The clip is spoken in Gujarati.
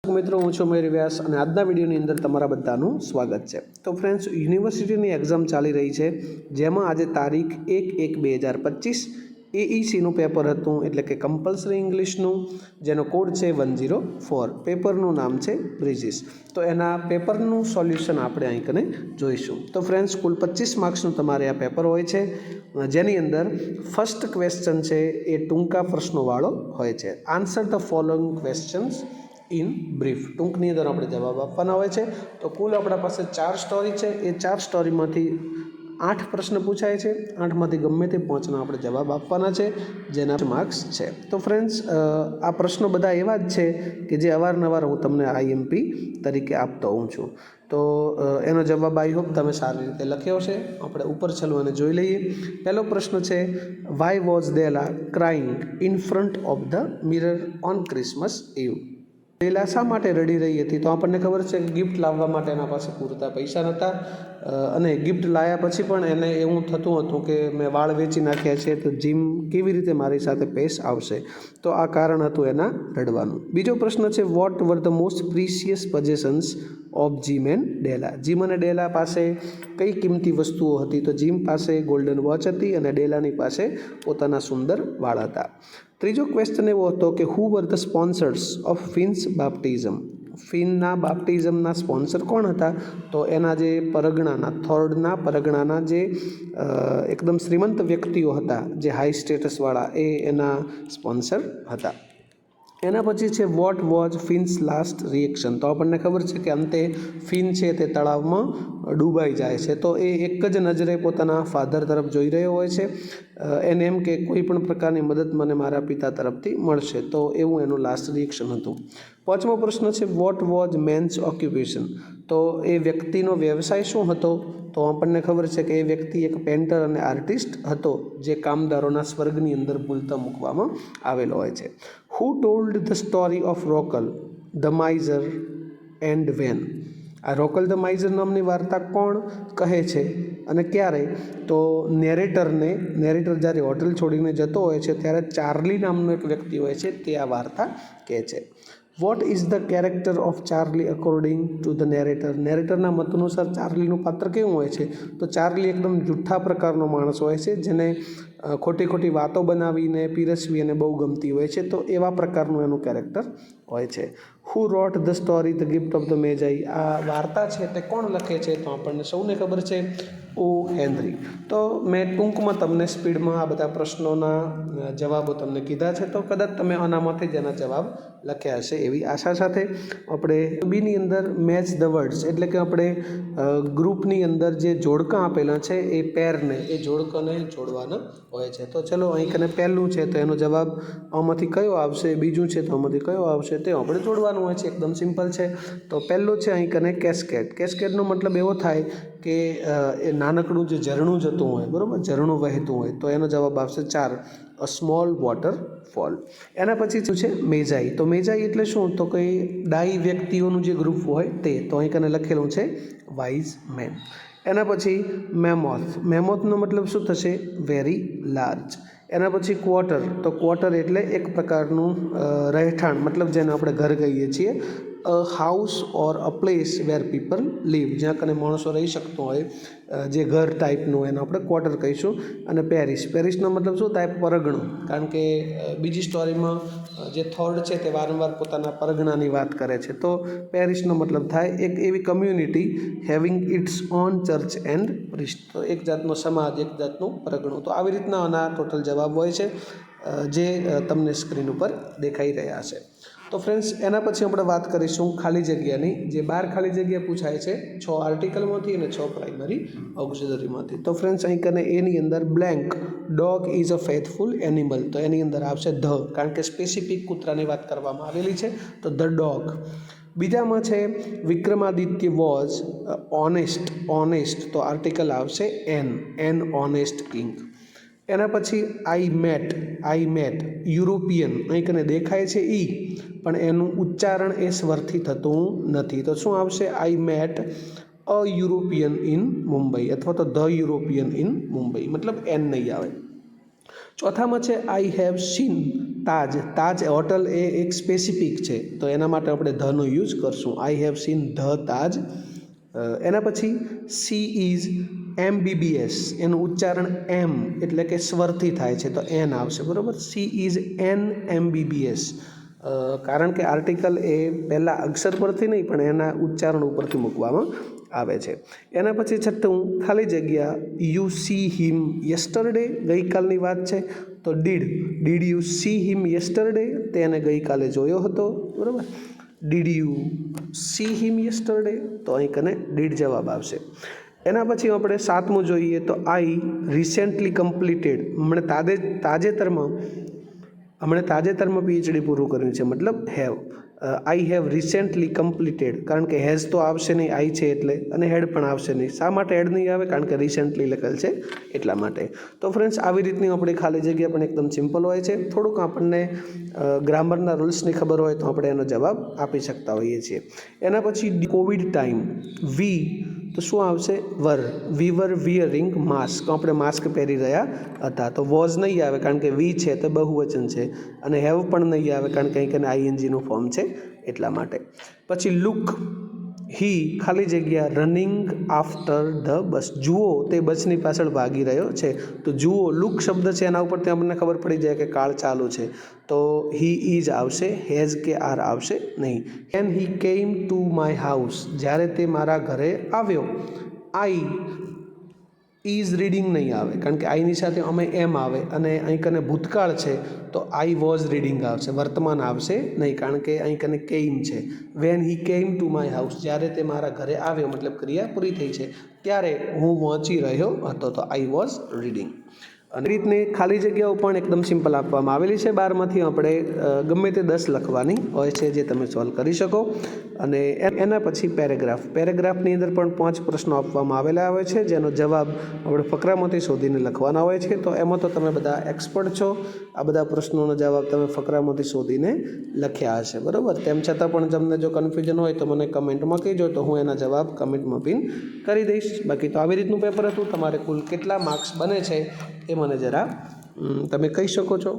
મિત્રો, હું છું મયુર વ્યાસ અને આજના વિડીયોની અંદર તમારા બધાનું સ્વાગત છે. તો ફ્રેન્ડ્સ, યુનિવર્સિટીની એક્ઝામ ચાલી રહી છે, જેમાં આજે તારીખ 1/1/2025 એઈસીનું પેપર હતું, એટલે કે કમ્પલસરી ઇંગ્લિશનું, જેનો કોડ છે 104. પેપરનું નામ છે બ્રિજીસ. તો એના પેપરનું સોલ્યુશન આપણે અહીં કને જોઈશું. તો ફ્રેન્ડ્સ, કુલ 25 માર્ક્સનું તમારે આ પેપર હોય છે, જેની અંદર ફર્સ્ટ ક્વેશ્ચન છે એ ટૂંકા પ્રશ્નોવાળો હોય છે. Answer the following questions in brief. ટૂંકની અંદર આપણે જવાબ આપવાના હોય છે. તો કુલ આપણા પાસે 4 સ્ટોરી છે. એ 4 સ્ટોરીમાંથી 8 પ્રશ્ન પૂછાય છે. 8માંથી ગમે તે 5ના આપણે જવાબ આપવાના છે, જેના માર્ક્સ છે. તો ફ્રેન્ડ્સ, આ પ્રશ્નો બધા એવા જ છે કે જે અવારનવાર હું તમને આઈએમપી તરીકે આપતો હોઉં છું. તો એનો જવાબ આઈ હોપ તમે સારી રીતે લખ્યો છે. આપણે ઉપર ચલો અને જોઈ લઈએ. પહેલો પ્રશ્ન છે, why was Della crying in front of the mirror on Christmas eve? Della શા માટે રડી રહી હતી? તો આપણને ખબર છે કે ગિફ્ટ લાવવા માટે એના પાસે પૂરતા પૈસા નહોતા, અને ગિફ્ટ લાવ્યા પછી પણ એને એવું થતું હતું કે મેં વાળ વેચી નાખ્યા છે, તો જીમ કેવી રીતે મારી સાથે પેશ આવશે? તો આ કારણ હતું એના રડવાનું. બીજો પ્રશ્ન છે, what were the most precious possessions of Jim and Della? Jim અને ડેલા પાસે કઈ કિંમતી વસ્તુઓ હતી? તો જીમ પાસે ગોલ્ડન વોચ હતી અને ડેલાની પાસે પોતાના સુંદર વાળ હતા. ત્રીજો ક્વેશ્ચન એવો હતો કે who were the sponsors of Finn's baptism? ફિનના બાપ્ટિઝમના સ્પોન્સર કોણ હતા? તો એના જે પરગણાના, થોર્ડના પરગણાના જે એકદમ શ્રીમંત વ્યક્તિઓ હતા, જે હાઈ સ્ટેટસવાળા, એ એના સ્પોન્સર હતા. એના પછી છે, what was fins last reaction? તો આપણને ખબર છે કે અંતે ફિન છે તે તળાવમાં ડૂબાઈ જાય છે. તો એ એક જ નજરે પોતાના ફાધર તરફ જોઈ રહ્યો હોય છે. એને એમ કે કોઈ પણ પ્રકારની મદદ મને મારા પિતા તરફથી મળશે. તો એવું એનું લાસ્ટ રિએક્શન હતું. 5મો પ્રશ્ન છે, વોટ વોઝ મેન્સ ઓક્યુપેશન? તો એ વ્યક્તિનો વ્યવસાય શું હતો? તો આપણને ખબર છે કે એ વ્યક્તિ એક પેન્ટર અને આર્ટિસ્ટ હતો, જે કામદારોના સ્વર્ગની અંદર ભૂલતા મૂકવામાં આવેલો હોય છે. Who told the story of Rockle the miser and when? આ રોકલ ધ માઇઝર નામની વાર્તા કોણ કહે છે અને ક્યારે? તો નેરેટર જ્યારે હોટલ છોડીને જતો હોય છે, ત્યારે ચાર્લી નામનો એક વ્યક્તિ હોય છે, તે આ વાર્તા કહે છે. What is the character of Charlie according to the narrator? નેરેટરના મત અનુસાર ચાર્લીનું પાત્ર કેવું હોય છે? તો ચાર્લી એકદમ જુઠ્ઠા પ્રકારનો માણસ હોય છે, જેને ખોટી ખોટી વાતો બનાવીને પીરસવી અને બહુ ગમતી હોય છે. તો એવા પ્રકારનું એનું કેરેક્ટર હોય છે. Who wrote the story the gift of the magi? આ વાર્તા છે તે કોણ લખે છે? તો આપણને સૌને ખબર છે, ઓ હેનરી. તો મેં ટૂંકમાં તમને સ્પીડમાં આ બધા પ્રશ્નોના જવાબો તમને કીધા છે. તો કદાચ તમે આનામાંથી જ એના જવાબ લખ્યા હશે એવી આશા સાથે આપણે બીની અંદર મેચ ધ વર્ડ્સ, એટલે કે આપણે ગ્રુપની અંદર જે જોડકા આપેલા છે એ પેરને, એ જોડકાને જોડવાના હોય છે. તો ચલો, અહીં કને પહેલું છે તો એનો જવાબ આમાંથી કયો આવશે? બીજું છે તો આમાંથી કયો આવશે? તે આપણે જોડવાનું હોય છે. એકદમ સિમ્પલ છે. તો પહેલું છે અહીં કને કેસ્કેડ. કેસ્કેડનો મતલબ એવો થાય કે એ નાનકડું જે ઝરણું જતું હોય, બરાબર, ઝરણું વહેતું હોય. તો એનો જવાબ આવશે 4, અ સ્મોલ વોટર ફોલ. એના પછી શું છે? મેજાઈ. તો મેજાઈ એટલે શું? તો કંઈ ડાઈ વ્યક્તિઓનું જે ગ્રુપ હોય તે. તો અહીં કને લખેલું છે વાઇઝ મેન. એના પછી મેમોથ. મેમોથનો મતલબ શું થશે? Very large. એના પછી ક્વાર્ટર. તો ક્વાર્ટર એટલે એક પ્રકારનું રહેઠાણ, મતલબ જેને આપણે ઘર કહીએ છીએ. A house or a place where people live, જ્યાં કને માણસો રહી શકતો હોય, જે ઘર ટાઈપનું, એને આપણે ક્વાર્ટર કહીશું. અને પેરિસ. પેરિસનો મતલબ શું થાય? પરગણું. કારણ કે બીજી સ્ટોરીમાં જે થોર્ડ છે તે વારંવાર પોતાના પરગણાની વાત કરે છે. તો પેરિસનો મતલબ થાય એક એવી community having its own church and priest. તો એક જાતનો સમાજ, એક જાતનું પરગણું. તો આવી રીતના આના ટોટલ જવાબ હોય છે, જે તમને સ્ક્રીન ઉપર દેખાઈ રહ્યા છે. તો ફ્રેન્ડ્સ, એના પછી આપણે વાત કરીશું ખાલી જગ્યાની, જે 12 ખાલી જગ્યા પૂછાય છે 6 આર્ટિકલમાંથી અને 6 પ્રાઇમરી ઓક્ઝિલરીમાંથી. તો ફ્રેન્ડ્સ, અહીં કને એની અંદર blank dog is a faithful animal. તો એની અંદર આવશે ધ, કારણ કે સ્પેસિફિક કૂતરાની વાત કરવામાં આવેલી છે. તો ધ ડોગ. બીજામાં છે વિક્રમાદિત્ય વોઝ ઓનેસ્ટ. તો આર્ટિકલ આવશે એન ઓનેસ્ટ કિંગ. એના પછી આઈ મેટ યુરોપિયન. અહીં કને દેખાય છે ઈ, પણ એનું ઉચ્ચારણ એ સ્વરથી થતું નથી. તો શું આવશે? I met a European in Mumbai, અથવા તો ધ યુરોપિયન ઇન મુંબઈ, મતલબ એન નહીં આવે. ચોથામાં છે I have seen Taj hotel એ એક સ્પેસિફિક છે, તો એના માટે આપણે ધનો યુઝ કરશું. આઈ હેવ સીન ધ તાજ. એના પછી સી ઇઝ MBBS, એનું ઉચ્ચારણ એમ એટલે કે સ્વરથી થાય છે, તો એન આવશે, બરાબર. સી ઇઝ MBBS, કારણ કે આર્ટિકલ એ પહેલાં અક્ષર પરથી નહીં પણ એના ઉચ્ચારણ ઉપરથી મૂકવામાં આવે છે. એના પછી છઠ્ઠું, ખાલી જગ્યા યુ સી હિમ યસ્ટરડે, ગઈકાલની વાત છે, તો did you C him yesterday, તેને ગઈકાલે જોયો હતો, બરાબર. Did you C him yesterday, તો અહીં કને ડીડ જવાબ આવશે. એના પછી આપણે સાતમું જોઈએ તો આઈ રિસેન્ટલી કમ્પ્લીટેડ, હમણાં તાજેતરમાં PhD પૂરું કર્યું છે, મતલબ have. I have recently completed, કારણ કે હેઝ તો આવશે નહીં, આઈ છે એટલે, અને હેડ પણ આવશે નહીં. શા માટે હેડ નહીં આવે? કારણ કે રિસેન્ટલી લખેલ છે એટલા માટે. તો ફ્રેન્ડ્સ, આવી રીતની આપણી ખાલી જગ્યા પણ એકદમ સિમ્પલ હોય છે. થોડુંક આપણને ગ્રામરના રૂલ્સની ખબર હોય તો આપણે એનો જવાબ આપી શકતા હોઈએ છીએ. એના પછી કોવિડ ટાઈમ, વી તો શું આવશે? વી વર વિયરિંગ માસ્ક, આપણે માસ્ક પહેરી રહ્યા હતા, તો વોઝ નહીં આવે કારણ કે વી છે તો બહુવચન છે, અને હેવ પણ નહીં આવે કારણ કે અહીં આઈએનજીનું ફોર્મ છે એટલા માટે. પછી લુક, હી ખાલી જગ્યા રનિંગ આફ્ટર ધ બસ, જુઓ તે બસની પાછળ ભાગી રહ્યો છે, તો જુઓ લુક શબ્દ છે એના ઉપરથી આપણને ખબર પડી જાય કે કાળ ચાલુ છે, તો હી ઇઝ આવશે, હેઝ કે આર આવશે નહીં. N he came to my house, જ્યારે તે મારા ઘરે આવ્યો. આઈ ઇઝ રીડિંગ નહીં આવે કારણ કે આઈની સાથે અમે એમ આવે, અને અહીં કને ભૂતકાળ છે તો આઈ વોઝ રીડિંગ આવશે, વર્તમાન આવશે નહીં કારણ કે અહીં કને કેમ છે. When he came to my house, જ્યારે તે મારા ઘરે આવ્યો, મતલબ ક્રિયા પૂરી થઈ છે, ત્યારે હું વાંચી રહ્યો હતો, તો આઈ વોઝ રીડિંગ. અને રીતને ખાલી જગ્યાઓ પણ એકદમ સિમ્પલ આપવામાં આવેલી છે. 12માંથી આપણે ગમે તે 10 લખવાની હોય છે જે તમે સોલ્વ કરી શકો. અને એના પછી પેરેગ્રાફની અંદર પણ 5 પ્રશ્નો આપવામાં આવેલા હોય છે જેનો જવાબ આપણે ફકરામાંથી શોધીને લખવાના હોય છે. તો એમાં તો તમે બધા એક્સપર્ટ છો, આ બધા પ્રશ્નોનો જવાબ તમે ફકરામાંથી શોધીને લખ્યા હશે, બરાબર. તેમ છતાં પણ તમને જો કન્ફ્યુઝન હોય તો મને કમેન્ટમાં કહેજો, તો હું એના જવાબ કમેન્ટમાં પિન કરી દઈશ. બાકી તો આવી રીતનું પેપર હતું. તમારે કુલ કેટલા માર્ક્સ બને છે એ મને જરા તમે કહી શકો છો.